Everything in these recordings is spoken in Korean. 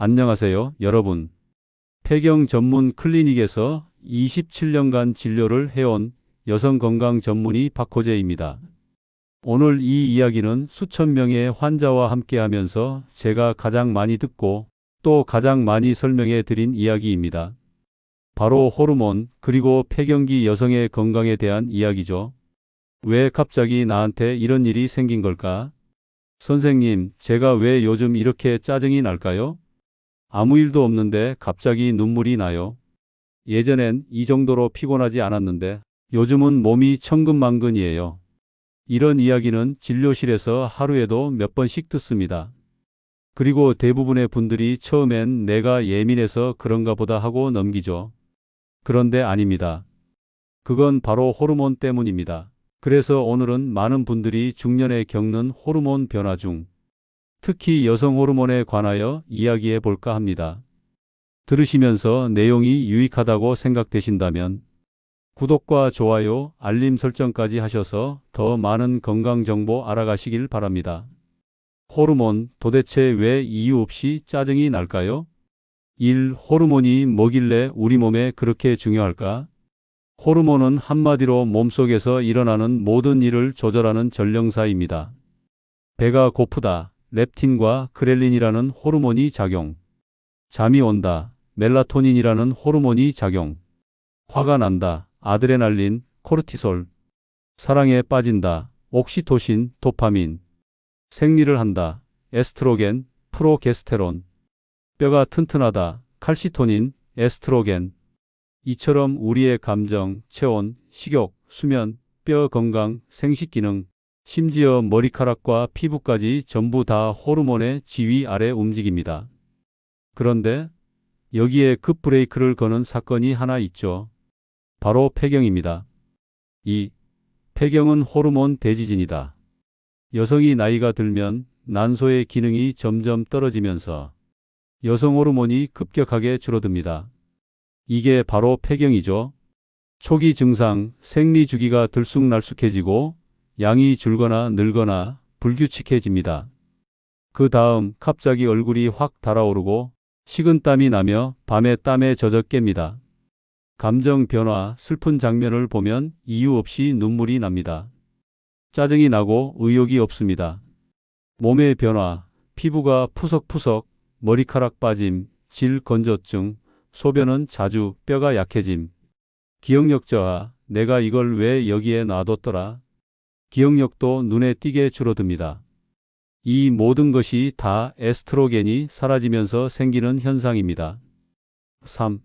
안녕하세요, 여러분. 폐경 전문 클리닉에서 27년간 진료를 해온 여성 건강 전문의 박호재입니다. 오늘 이 이야기는 수천 명의 환자와 함께 하면서 제가 가장 많이 듣고 또 가장 많이 설명해 드린 이야기입니다. 바로 호르몬 그리고 폐경기 여성의 건강에 대한 이야기죠. 왜 갑자기 나한테 이런 일이 생긴 걸까? 선생님, 제가 왜 요즘 이렇게 짜증이 날까요? 아무 일도 없는데 갑자기 눈물이 나요. 예전엔 이 정도로 피곤하지 않았는데 요즘은 몸이 천근만근이에요. 이런 이야기는 진료실에서 하루에도 몇 번씩 듣습니다. 그리고 대부분의 분들이 처음엔 내가 예민해서 그런가 보다 하고 넘기죠. 그런데 아닙니다. 그건 바로 호르몬 때문입니다. 그래서 오늘은 많은 분들이 중년에 겪는 호르몬 변화 중 특히 여성 호르몬에 관하여 이야기해 볼까 합니다. 들으시면서 내용이 유익하다고 생각되신다면 구독과 좋아요, 알림 설정까지 하셔서 더 많은 건강 정보 알아가시길 바랍니다. 호르몬, 도대체 왜 이유 없이 짜증이 날까요? 1. 호르몬이 뭐길래 우리 몸에 그렇게 중요할까? 호르몬은 한마디로 몸속에서 일어나는 모든 일을 조절하는 전령사입니다. 배가 고프다, 렙틴과 그렐린이라는 호르몬이 작용. 잠이 온다, 멜라토닌이라는 호르몬이 작용. 화가 난다, 아드레날린, 코르티솔. 사랑에 빠진다, 옥시토신, 도파민. 생리를 한다, 에스트로겐, 프로게스테론. 뼈가 튼튼하다, 칼시토닌, 에스트로겐. 이처럼 우리의 감정, 체온, 식욕, 수면, 뼈 건강, 생식 기능, 심지어 머리카락과 피부까지 전부 다 호르몬의 지휘 아래 움직입니다. 그런데 여기에 급브레이크를 거는 사건이 하나 있죠. 바로 폐경입니다. 이 폐경은 호르몬 대지진이다. 여성이 나이가 들면 난소의 기능이 점점 떨어지면서 여성 호르몬이 급격하게 줄어듭니다. 이게 바로 폐경이죠. 초기 증상, 생리 주기가 들쑥날쑥해지고 양이 줄거나 늘거나 불규칙해집니다. 그 다음 갑자기 얼굴이 확 달아오르고 식은땀이 나며 밤에 땀에 젖어 깹니다. 감정 변화, 슬픈 장면을 보면 이유 없이 눈물이 납니다. 짜증이 나고 의욕이 없습니다. 몸의 변화, 피부가 푸석푸석, 머리카락 빠짐, 질 건조증, 소변은 자주, 뼈가 약해짐. 기억력 저하, 내가 이걸 왜 여기에 놔뒀더라? 기억력도 눈에 띄게 줄어듭니다. 이 모든 것이 다 에스트로겐이 사라지면서 생기는 현상입니다. 3.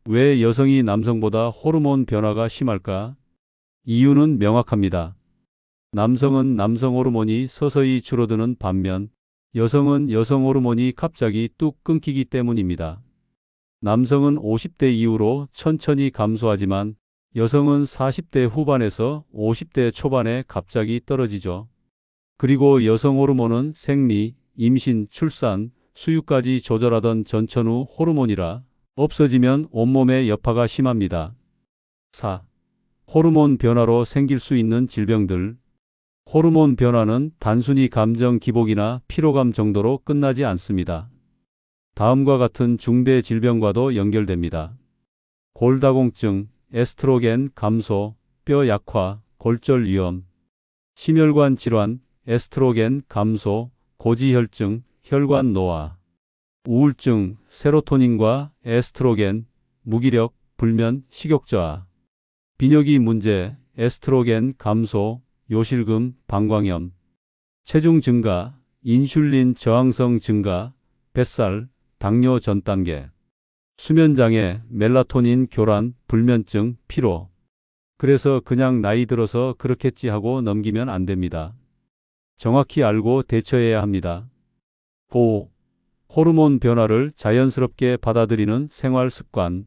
왜 여성이 남성보다 호르몬 변화가 심할까? 이유는 명확합니다. 남성은 남성 호르몬이 서서히 줄어드는 반면 여성은 여성 호르몬이 갑자기 뚝 끊기기 때문입니다. 남성은 50대 이후로 천천히 감소하지만 여성은 40대 후반에서 50대 초반에 갑자기 떨어지죠. 그리고 여성 호르몬은 생리, 임신, 출산, 수유까지 조절하던 전천후 호르몬이라 없어지면 온몸의 여파가 심합니다. 4. 호르몬 변화로 생길 수 있는 질병들. 호르몬 변화는 단순히 감정 기복이나 피로감 정도로 끝나지 않습니다. 다음과 같은 중대 질병과도 연결됩니다. 골다공증, 에스트로겐 감소, 뼈 약화, 골절 위험. 심혈관 질환, 에스트로겐 감소, 고지혈증, 혈관 노화. 우울증, 세로토닌과 에스트로겐, 무기력, 불면, 식욕 저하. 비뇨기 문제, 에스트로겐 감소, 요실금, 방광염. 체중 증가, 인슐린 저항성 증가, 뱃살, 당뇨 전 단계. 수면장애, 멜라토닌 교란, 불면증, 피로. 그래서 그냥 나이 들어서 그렇겠지 하고 넘기면 안 됩니다. 정확히 알고 대처해야 합니다. 5. 호르몬 변화를 자연스럽게 받아들이는 생활 습관.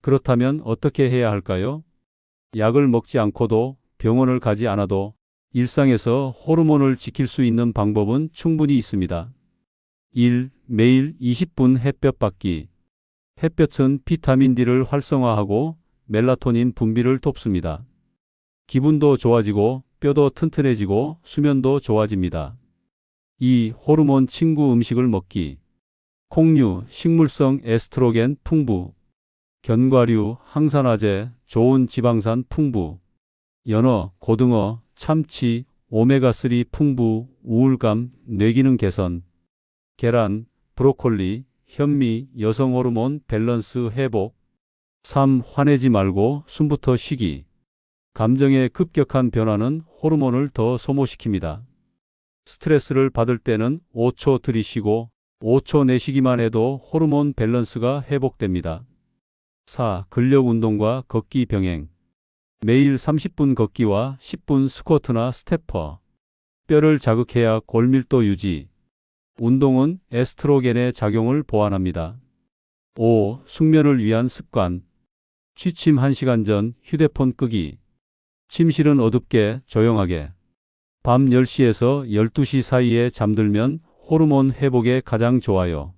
그렇다면 어떻게 해야 할까요? 약을 먹지 않고도 병원을 가지 않아도 일상에서 호르몬을 지킬 수 있는 방법은 충분히 있습니다. 1. 매일 20분 햇볕 받기. 햇볕은 비타민 D를 활성화하고 멜라토닌 분비를 돕습니다. 기분도 좋아지고 뼈도 튼튼해지고 수면도 좋아집니다. 2. 호르몬 친구 음식을 먹기. 콩류, 식물성 에스트로겐 풍부. 견과류, 항산화제, 좋은 지방산 풍부. 연어, 고등어, 참치, 오메가3 풍부, 우울감, 뇌기능 개선. 계란, 브로콜리, 현미, 여성 호르몬 밸런스 회복. 3. 화내지 말고 숨부터 쉬기. 감정의 급격한 변화는 호르몬을 더 소모시킵니다. 스트레스를 받을 때는 5초 들이쉬고 5초 내쉬기만 해도 호르몬 밸런스가 회복됩니다. 4. 근력 운동과 걷기 병행. 매일 30분 걷기와 10분 스쿼트나 스태퍼. 뼈를 자극해야 골밀도 유지. 운동은 에스트로겐의 작용을 보완합니다. 5. 숙면을 위한 습관. 취침 1시간 전 휴대폰 끄기. 침실은 어둡게 조용하게. 밤 10시에서 12시 사이에 잠들면 호르몬 회복에 가장 좋아요.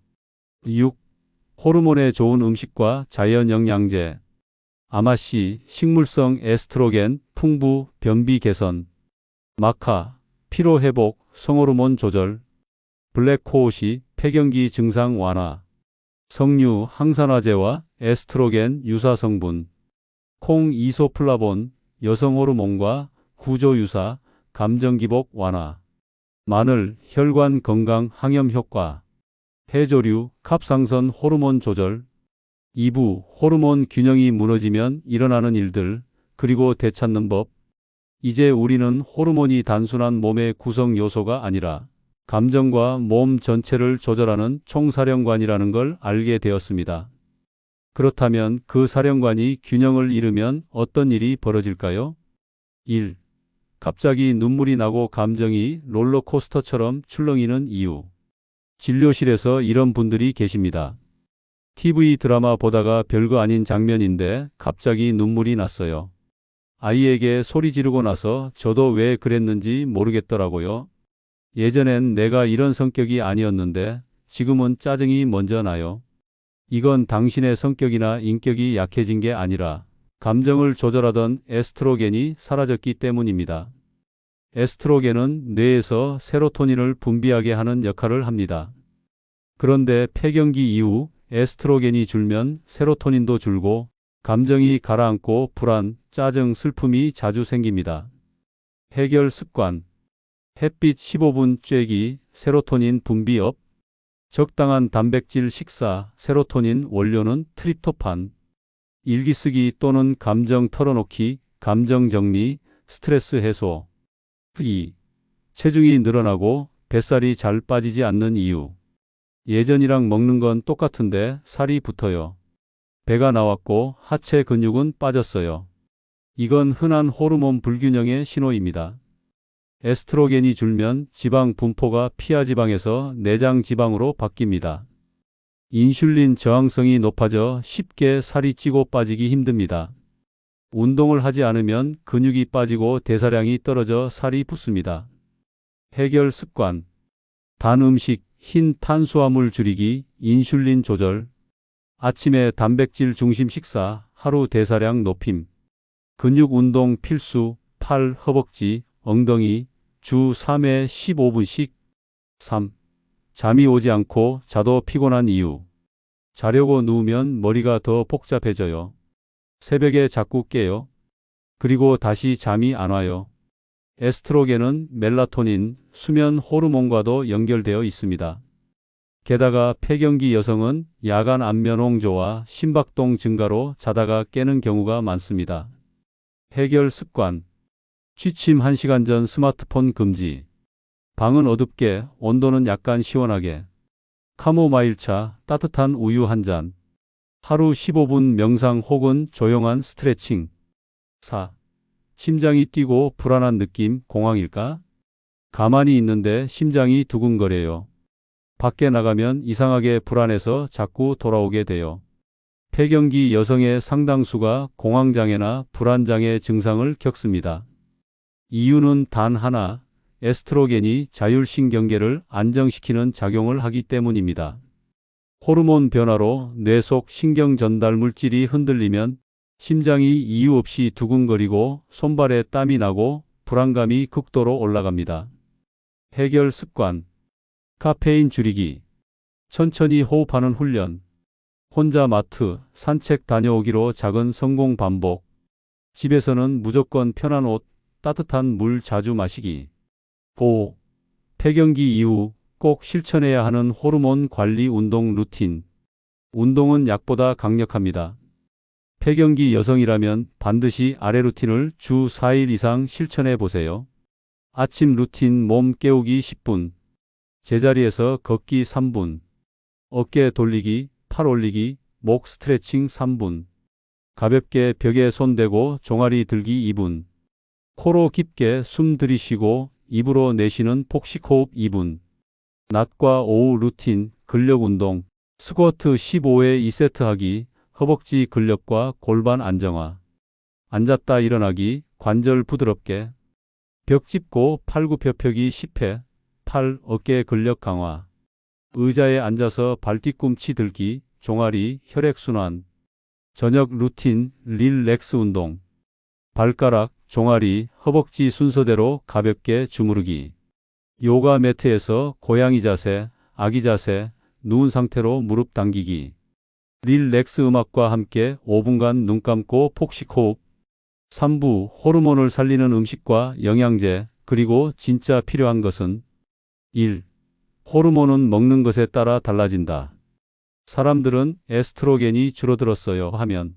6. 호르몬에 좋은 음식과 자연 영양제. 아마씨, 식물성 에스트로겐 풍부, 변비 개선. 마카, 피로 회복, 성호르몬 조절. 블랙코오시, 폐경기 증상 완화. 석류, 항산화제와 에스트로겐 유사 성분. 콩, 이소플라본, 여성 호르몬과 구조 유사, 감정 기복 완화. 마늘, 혈관 건강 항염 효과. 해조류, 갑상선 호르몬 조절. 2부, 호르몬 균형이 무너지면 일어나는 일들, 그리고 되찾는 법. 이제 우리는 호르몬이 단순한 몸의 구성 요소가 아니라 감정과 몸 전체를 조절하는 총사령관이라는 걸 알게 되었습니다. 그렇다면 그 사령관이 균형을 잃으면 어떤 일이 벌어질까요? 1. 갑자기 눈물이 나고 감정이 롤러코스터처럼 출렁이는 이유. 진료실에서 이런 분들이 계십니다. TV 드라마 보다가 별거 아닌 장면인데 갑자기 눈물이 났어요. 아이에게 소리 지르고 나서 저도 왜 그랬는지 모르겠더라고요. 예전엔 내가 이런 성격이 아니었는데 지금은 짜증이 먼저 나요. 이건 당신의 성격이나 인격이 약해진 게 아니라 감정을 조절하던 에스트로겐이 사라졌기 때문입니다. 에스트로겐은 뇌에서 세로토닌을 분비하게 하는 역할을 합니다. 그런데 폐경기 이후 에스트로겐이 줄면 세로토닌도 줄고 감정이 가라앉고 불안, 짜증, 슬픔이 자주 생깁니다. 해결 습관. 햇빛 15분 쬐기, 세로토닌 분비 업. 적당한 단백질 식사, 세로토닌 원료는 트립토판. 일기 쓰기 또는 감정 털어놓기, 감정 정리, 스트레스 해소. 2. 체중이 늘어나고 뱃살이 잘 빠지지 않는 이유. 예전이랑 먹는 건 똑같은데 살이 붙어요. 배가 나왔고 하체 근육은 빠졌어요. 이건 흔한 호르몬 불균형의 신호입니다. 에스트로겐이 줄면 지방 분포가 피하지방에서 내장 지방으로 바뀝니다. 인슐린 저항성이 높아져 쉽게 살이 찌고 빠지기 힘듭니다. 운동을 하지 않으면 근육이 빠지고 대사량이 떨어져 살이 붙습니다. 해결 습관. 단 음식, 흰 탄수화물 줄이기, 인슐린 조절. 아침에 단백질 중심 식사, 하루 대사량 높임. 근육 운동 필수, 팔, 허벅지, 엉덩이, 주 3회 15분씩. 3. 잠이 오지 않고 자도 피곤한 이유. 자려고 누우면 머리가 더 복잡해져요. 새벽에 자꾸 깨요. 그리고 다시 잠이 안 와요. 에스트로겐은 멜라토닌, 수면 호르몬과도 연결되어 있습니다. 게다가 폐경기 여성은 야간 안면 홍조와 심박동 증가로 자다가 깨는 경우가 많습니다. 해결 습관. 취침 1시간 전 스마트폰 금지. 방은 어둡게, 온도는 약간 시원하게. 카모마일차, 따뜻한 우유 한 잔. 하루 15분 명상 혹은 조용한 스트레칭. 4. 심장이 뛰고 불안한 느낌, 공황일까? 가만히 있는데 심장이 두근거려요. 밖에 나가면 이상하게 불안해서 자꾸 돌아오게 돼요. 폐경기 여성의 상당수가 공황장애나 불안장애 증상을 겪습니다. 이유는 단 하나, 에스트로겐이 자율신경계를 안정시키는 작용을 하기 때문입니다. 호르몬 변화로 뇌 속 신경 전달 물질이 흔들리면 심장이 이유 없이 두근거리고 손발에 땀이 나고 불안감이 극도로 올라갑니다. 해결 습관. 카페인 줄이기. 천천히 호흡하는 훈련. 혼자 마트, 산책 다녀오기로 작은 성공 반복. 집에서는 무조건 편한 옷, 따뜻한 물 자주 마시기. 5. 폐경기 이후 꼭 실천해야 하는 호르몬 관리 운동 루틴. 운동은 약보다 강력합니다. 폐경기 여성이라면 반드시 아래 루틴을 주 4일 이상 실천해 보세요. 아침 루틴 몸 깨우기 10분. 제자리에서 걷기 3분. 어깨 돌리기, 팔 올리기, 목 스트레칭 3분. 가볍게 벽에 손 대고 종아리 들기 2분. 코로 깊게 숨 들이쉬고 입으로 내쉬는 폭식 호흡 2분. 낮과 오후 루틴, 근력 운동. 스쿼트 15회 2세트 하기, 허벅지 근력과 골반 안정화. 앉았다 일어나기, 관절 부드럽게. 벽 짚고 팔굽혀펴기 10회, 팔, 어깨 근력 강화. 의자에 앉아서 발 뒤꿈치 들기, 종아리, 혈액순환. 저녁 루틴, 릴렉스 운동. 발가락, 종아리, 허벅지 순서대로 가볍게 주무르기. 요가 매트에서 고양이 자세, 아기 자세, 누운 상태로 무릎 당기기. 릴렉스 음악과 함께 5분간 눈 감고 폭식 호흡. 3부 호르몬을 살리는 음식과 영양제, 그리고 진짜 필요한 것은 1. 호르몬은 먹는 것에 따라 달라진다. 사람들은 에스트로겐이 줄어들었어요 하면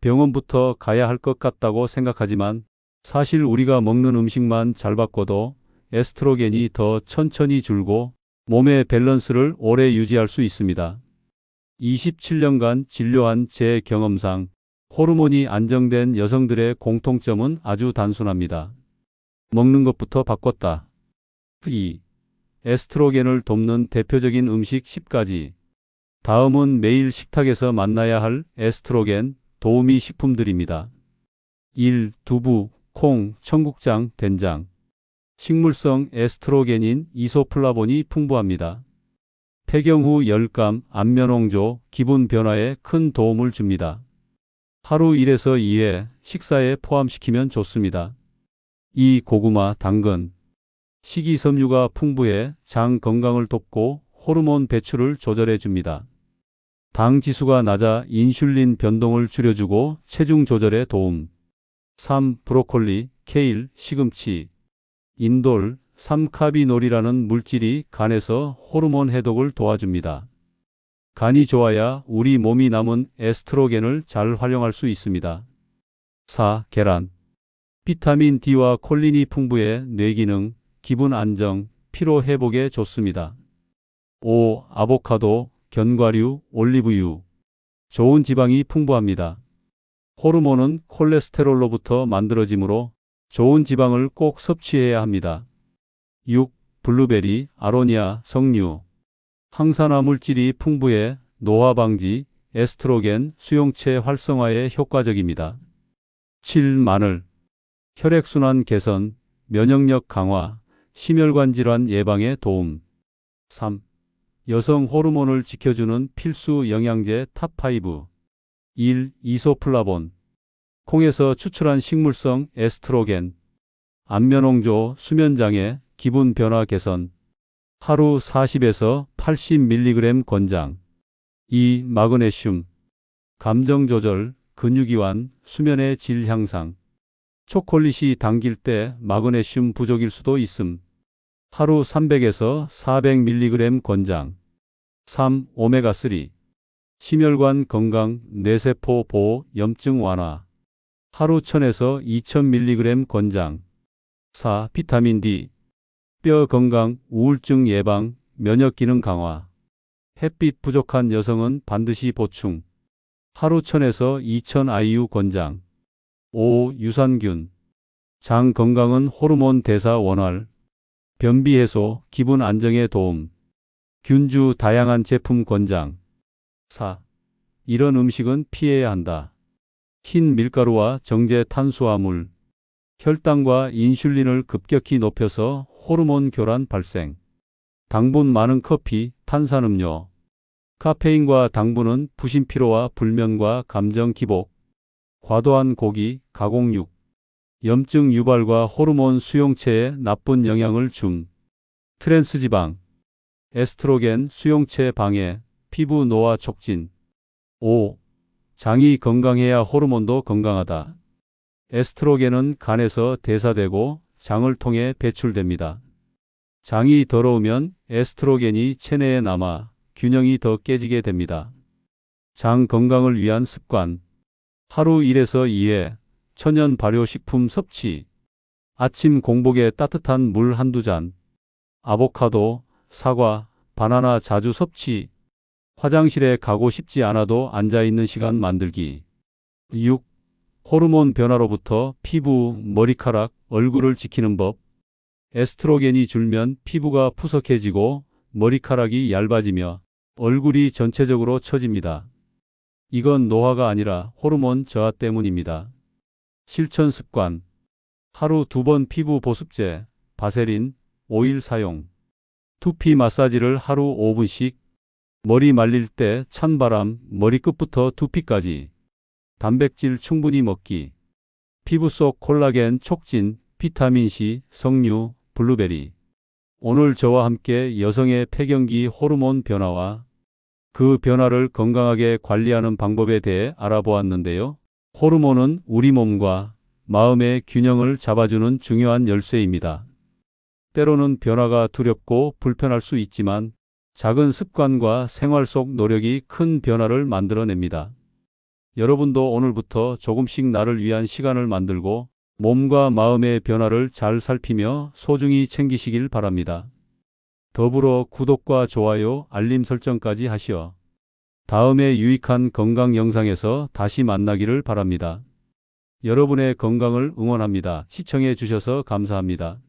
병원부터 가야 할 것 같다고 생각하지만 사실 우리가 먹는 음식만 잘 바꿔도 에스트로겐이 더 천천히 줄고 몸의 밸런스를 오래 유지할 수 있습니다. 27년간 진료한 제 경험상 호르몬이 안정된 여성들의 공통점은 아주 단순합니다. 먹는 것부터 바꿨다. 2. 에스트로겐을 돕는 대표적인 음식 10가지. 다음은 매일 식탁에서 만나야 할 에스트로겐 도우미 식품들입니다. 1. 두부, 콩, 청국장, 된장. 식물성 에스트로겐인 이소플라본이 풍부합니다. 폐경 후 열감, 안면홍조, 기분 변화에 큰 도움을 줍니다. 하루 1에서 2회 식사에 포함시키면 좋습니다. 2. 고구마, 당근. 식이섬유가 풍부해 장 건강을 돕고 호르몬 배출을 조절해 줍니다. 당 지수가 낮아 인슐린 변동을 줄여주고 체중 조절에 도움. 3. 브로콜리, 케일, 시금치. 인돌, 3카비놀이라는 물질이 간에서 호르몬 해독을 도와줍니다. 간이 좋아야 우리 몸이 남은 에스트로겐을 잘 활용할 수 있습니다. 4. 계란. 비타민 D와 콜린이 풍부해 뇌기능, 기분 안정, 피로 회복에 좋습니다. 5. 아보카도, 견과류, 올리브유. 좋은 지방이 풍부합니다. 호르몬은 콜레스테롤로부터 만들어지므로 좋은 지방을 꼭 섭취해야 합니다. 6. 블루베리, 아로니아, 석류. 항산화 물질이 풍부해 노화 방지, 에스트로겐 수용체 활성화에 효과적입니다. 7. 마늘. 혈액순환 개선, 면역력 강화, 심혈관 질환 예방에 도움. 3. 여성 호르몬을 지켜주는 필수 영양제 탑5. 1. 이소플라본. 콩에서 추출한 식물성 에스트로겐. 안면홍조, 수면장애, 기분 변화 개선. 하루 40에서 80mg 권장. 2. 마그네슘. 감정 조절, 근육 이완, 수면의 질 향상. 초콜릿이 당길 때 마그네슘 부족일 수도 있음. 하루 300에서 400mg 권장. 3. 오메가3. 심혈관 건강, 뇌세포 보호, 염증 완화. 하루 1000에서 2000mg 권장. 4. 비타민 D. 뼈 건강, 우울증 예방, 면역 기능 강화. 햇빛 부족한 여성은 반드시 보충. 하루 1000에서 2000 IU 권장. 5. 유산균. 장 건강은 호르몬 대사 원활, 변비 해소, 기분 안정에 도움. 균주 다양한 제품 권장. 4. 이런 음식은 피해야 한다. 흰 밀가루와 정제 탄수화물. 혈당과 인슐린을 급격히 높여서 호르몬 교란 발생. 당분 많은 커피, 탄산음료. 카페인과 당분은 부신 피로와 불면과 감정 기복. 과도한 고기, 가공육. 염증 유발과 호르몬 수용체에 나쁜 영향을 줌. 트랜스지방. 에스트로겐 수용체 방해, 피부 노화 촉진. 5. 장이 건강해야 호르몬도 건강하다. 에스트로겐은 간에서 대사되고 장을 통해 배출됩니다. 장이 더러우면 에스트로겐이 체내에 남아 균형이 더 깨지게 됩니다. 장 건강을 위한 습관. 하루 1에서 2회 천연 발효식품 섭취. 아침 공복에 따뜻한 물 한두 잔. 아보카도, 사과, 바나나 자주 섭취. 화장실에 가고 싶지 않아도 앉아있는 시간 만들기. 6. 호르몬 변화로부터 피부, 머리카락, 얼굴을 지키는 법. 에스트로겐이 줄면 피부가 푸석해지고 머리카락이 얇아지며 얼굴이 전체적으로 처집니다. 이건 노화가 아니라 호르몬 저하 때문입니다. 실천 습관. 하루 2번 피부 보습제, 바세린, 오일 사용. 두피 마사지를 하루 5분씩. 머리 말릴 때 찬바람, 머리끝부터 두피까지. 단백질 충분히 먹기. 피부 속 콜라겐 촉진, 비타민C, 석류, 블루베리. 오늘 저와 함께 여성의 폐경기 호르몬 변화와 그 변화를 건강하게 관리하는 방법에 대해 알아보았는데요. 호르몬은 우리 몸과 마음의 균형을 잡아주는 중요한 열쇠입니다. 때로는 변화가 두렵고 불편할 수 있지만 작은 습관과 생활 속 노력이 큰 변화를 만들어냅니다. 여러분도 오늘부터 조금씩 나를 위한 시간을 만들고 몸과 마음의 변화를 잘 살피며 소중히 챙기시길 바랍니다. 더불어 구독과 좋아요, 알림 설정까지 하시어 다음에 유익한 건강 영상에서 다시 만나기를 바랍니다. 여러분의 건강을 응원합니다. 시청해 주셔서 감사합니다.